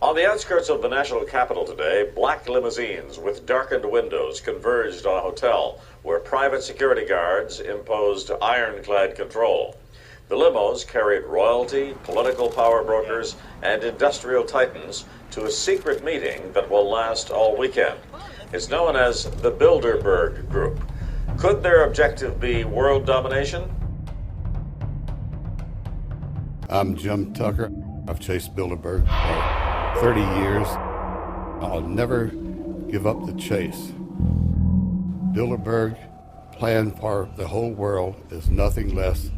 On the outskirts of the national capital today, black limousines with darkened windows converged on a hotel where private security guards imposed ironclad control. The limos carried royalty, political power brokers, and industrial titans to a secret meeting that will last all weekend. It's known as the Bilderberg Group. Could their objective be world domination? I'm Jim Tucker. I've chased Bilderberg for 30 years. I'll never give up the chase. Bilderberg plan for the whole world is nothing less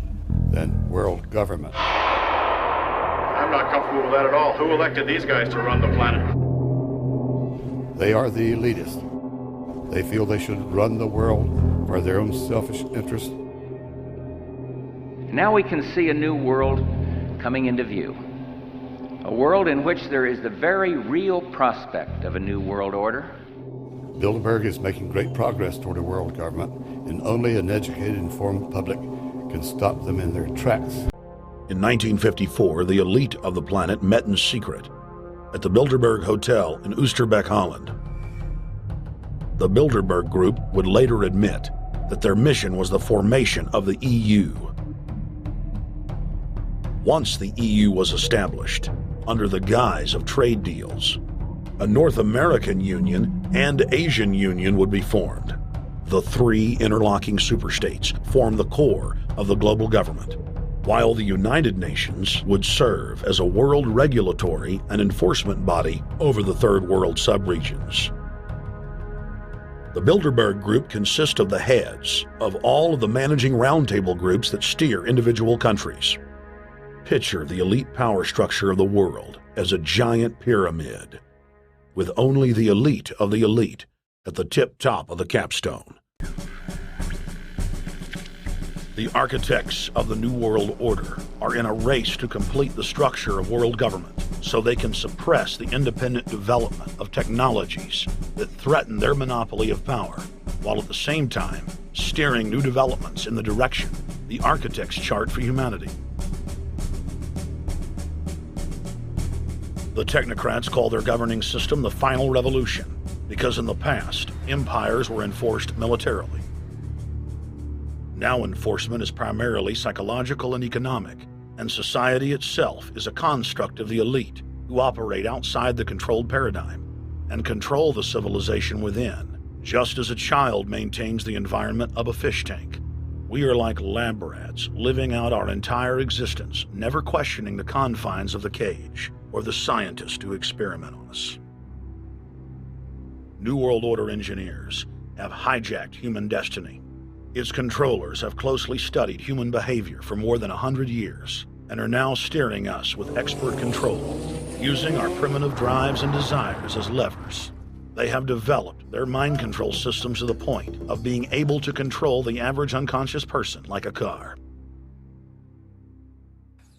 than world government. I'm not comfortable with that at all. Who elected these guys to run the planet? They are the elitists. They feel they should run the world for their own selfish interests. Now we can see a new world coming into view. A world in which there is the very real prospect of a new world order. Bilderberg is making great progress toward a world government, and only an educated, informed public can stop them in their tracks. In 1954, the elite of the planet met in secret at the Bilderberg Hotel in Oosterbeek, Holland. The Bilderberg Group would later admit that their mission was the formation of the EU. Once the EU was established, under the guise of trade deals, a North American Union and Asian Union would be formed. The three interlocking superstates formed the core of the global government, while the United Nations would serve as a world regulatory and enforcement body over the Third World subregions. The Bilderberg Group consists of the heads of all of the managing roundtable groups that steer individual countries. Picture the elite power structure of the world as a giant pyramid, with only the elite of the elite at the tip top of the capstone. The architects of the New World Order are in a race to complete the structure of world government so they can suppress the independent development of technologies that threaten their monopoly of power, while at the same time steering new developments in the direction the architects chart for humanity. The technocrats call their governing system the final revolution because in the past, empires were enforced militarily. Now enforcement is primarily psychological and economic, and society itself is a construct of the elite who operate outside the controlled paradigm and control the civilization within, just as a child maintains the environment of a fish tank. We are like lab rats living out our entire existence, never questioning the confines of the cage or the scientists who experiment on us. New World Order engineers have hijacked human destiny. Its controllers have closely studied human behavior for more than 100 years and are now steering us with expert control, using our primitive drives and desires as levers. They have developed their mind control systems to the point of being able to control the average unconscious person like a car.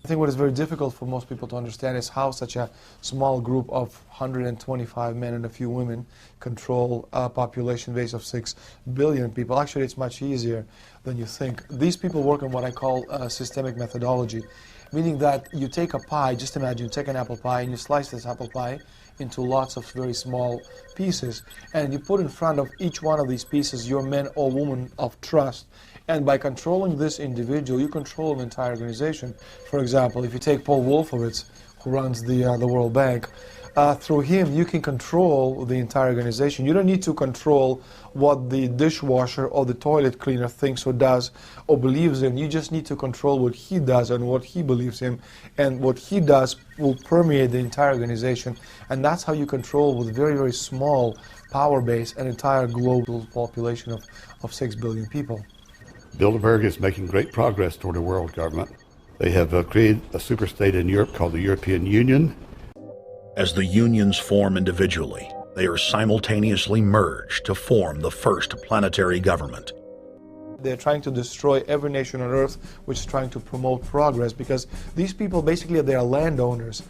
I think what is very difficult for most people to understand is how such a small group of 125 men and a few women control a population base of 6 billion people. Actually, it's much easier than you think. These people work on what I call systemic methodology, meaning that you take a pie, just imagine you take an apple pie and you slice this apple pie into lots of very small pieces, and you put in front of each one of these pieces your man or woman of trust. And by controlling this individual, you control an entire organization. For example, if you take Paul Wolfowitz, who runs the World Bank, through him you can control the entire organization. You don't need to control what the dishwasher or the toilet cleaner thinks or does or believes in. You just need to control what he does and what he believes in. And what he does will permeate the entire organization. And that's how you control, with very, very small power base, an entire global population of 6 billion people. Bilderberg is making great progress toward a world government. They have created a superstate in Europe called the European Union. As the unions form individually, they are simultaneously merged to form the first planetary government. They're trying to destroy every nation on earth which is trying to promote progress, because these people basically they are landowners.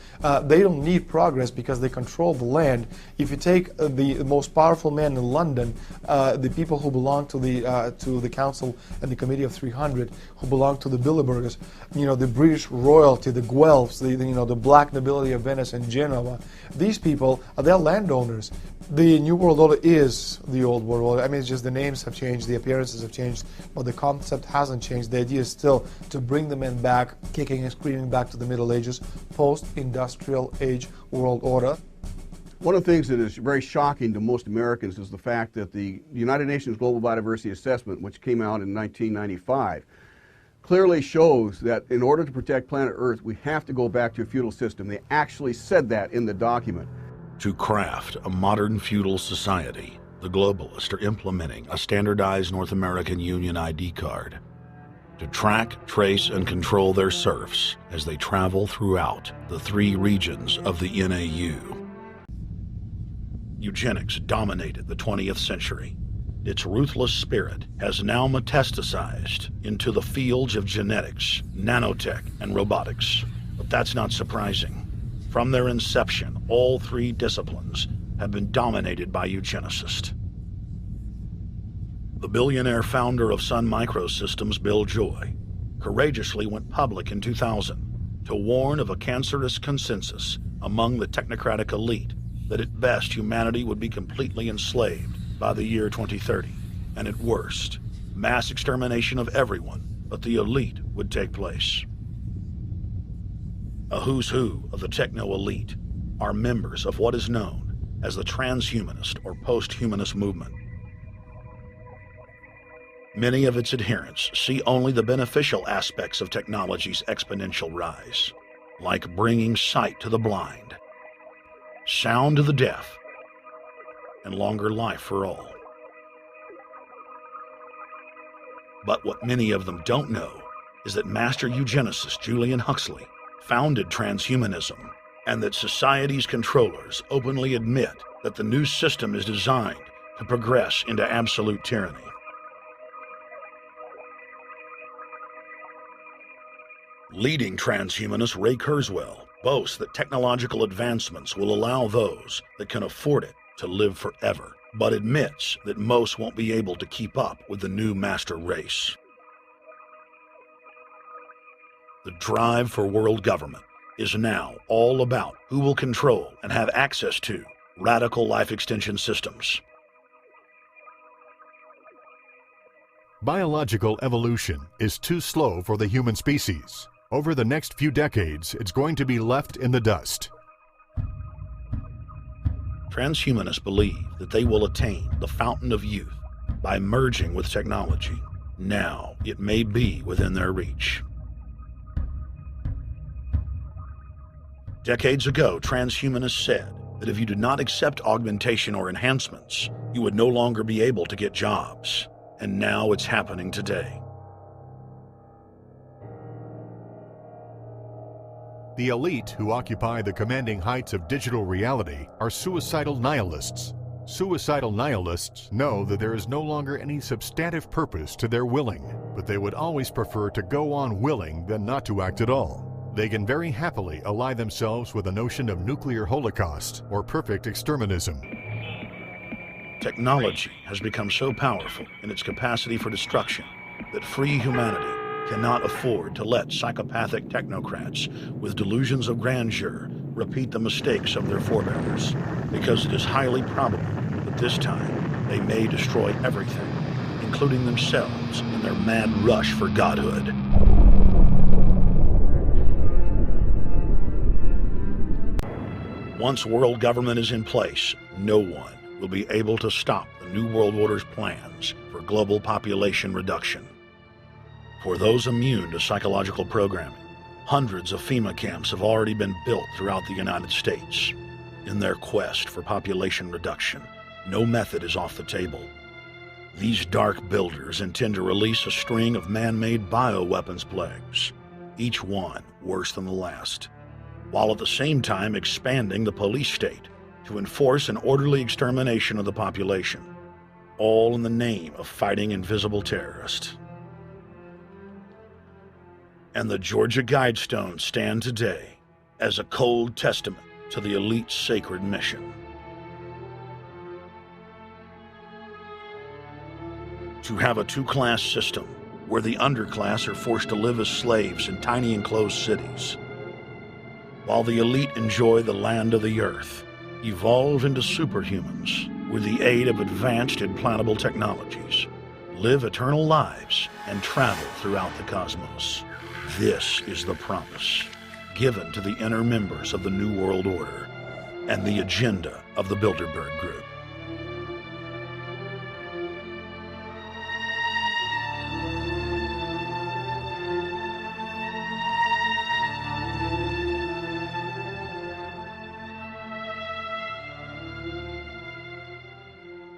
They don't need progress because they control the land. If you take the most powerful man in London, the people who belong to the Council and the Committee of 300, who belong to the Bilderbergers, the British royalty, the Guelphs, the black nobility of Venice and Genoa, these people, they're landowners. The New World Order is the Old World Order. I mean, it's just the names have changed, the appearances have changed, but the concept hasn't changed. The idea is still to bring the men back, kicking and screaming back to the Middle Ages, post-industrial age world order. One of the things that is very shocking to most Americans is the fact that the United Nations Global Biodiversity Assessment, which came out in 1995, clearly shows that in order to protect planet Earth, we have to go back to a feudal system. They actually said that in the document. To craft a modern feudal society, the globalists are implementing a standardized North American Union ID card to track, trace, and control their serfs as they travel throughout the 3 regions of the NAU. Eugenics dominated the 20th century. Its ruthless spirit has now metastasized into the fields of genetics, nanotech, and robotics. But that's not surprising. From their inception, all 3 disciplines have been dominated by eugenicists. The billionaire founder of Sun Microsystems, Bill Joy, courageously went public in 2000 to warn of a cancerous consensus among the technocratic elite that at best humanity would be completely enslaved by the year 2030, and at worst, mass extermination of everyone but the elite would take place. A who's who of the techno-elite are members of what is known as the transhumanist or post-humanist movement. Many of its adherents see only the beneficial aspects of technology's exponential rise, like bringing sight to the blind, sound to the deaf, and longer life for all. But what many of them don't know is that master eugenicist Julian Huxley founded transhumanism, and that society's controllers openly admit that the new system is designed to progress into absolute tyranny. Leading transhumanist Ray Kurzweil boasts that technological advancements will allow those that can afford it to live forever, but admits that most won't be able to keep up with the new master race. The drive for world government is now all about who will control and have access to radical life extension systems. Biological evolution is too slow for the human species. Over the next few decades, it's going to be left in the dust. Transhumanists believe that they will attain the fountain of youth by merging with technology. Now, it may be within their reach. Decades ago, transhumanists said that if you did not accept augmentation or enhancements, you would no longer be able to get jobs. And now it's happening today. The elite who occupy the commanding heights of digital reality are suicidal nihilists. Suicidal nihilists know that there is no longer any substantive purpose to their willing, but they would always prefer to go on willing than not to act at all. They can very happily ally themselves with the notion of nuclear holocaust or perfect exterminism. Technology has become so powerful in its capacity for destruction that free humanity cannot afford to let psychopathic technocrats with delusions of grandeur repeat the mistakes of their forebears, because it is highly probable that this time they may destroy everything, including themselves in their mad rush for godhood. Once world government is in place, no one will be able to stop the New World Order's plans for global population reduction. For those immune to psychological programming, hundreds of FEMA camps have already been built throughout the United States. In their quest for population reduction, no method is off the table. These dark builders intend to release a string of man-made bioweapons plagues, each one worse than the last, while at the same time expanding the police state to enforce an orderly extermination of the population, all in the name of fighting invisible terrorists. and the Georgia Guidestones stand today as a cold testament to the elite's sacred mission. To have a two-class system where the underclass are forced to live as slaves in tiny enclosed cities, while the elite enjoy the land of the earth, evolve into superhumans with the aid of advanced implantable technologies, live eternal lives, and travel throughout the cosmos. This is the promise given to the inner members of the New World Order and the agenda of the Bilderberg Group.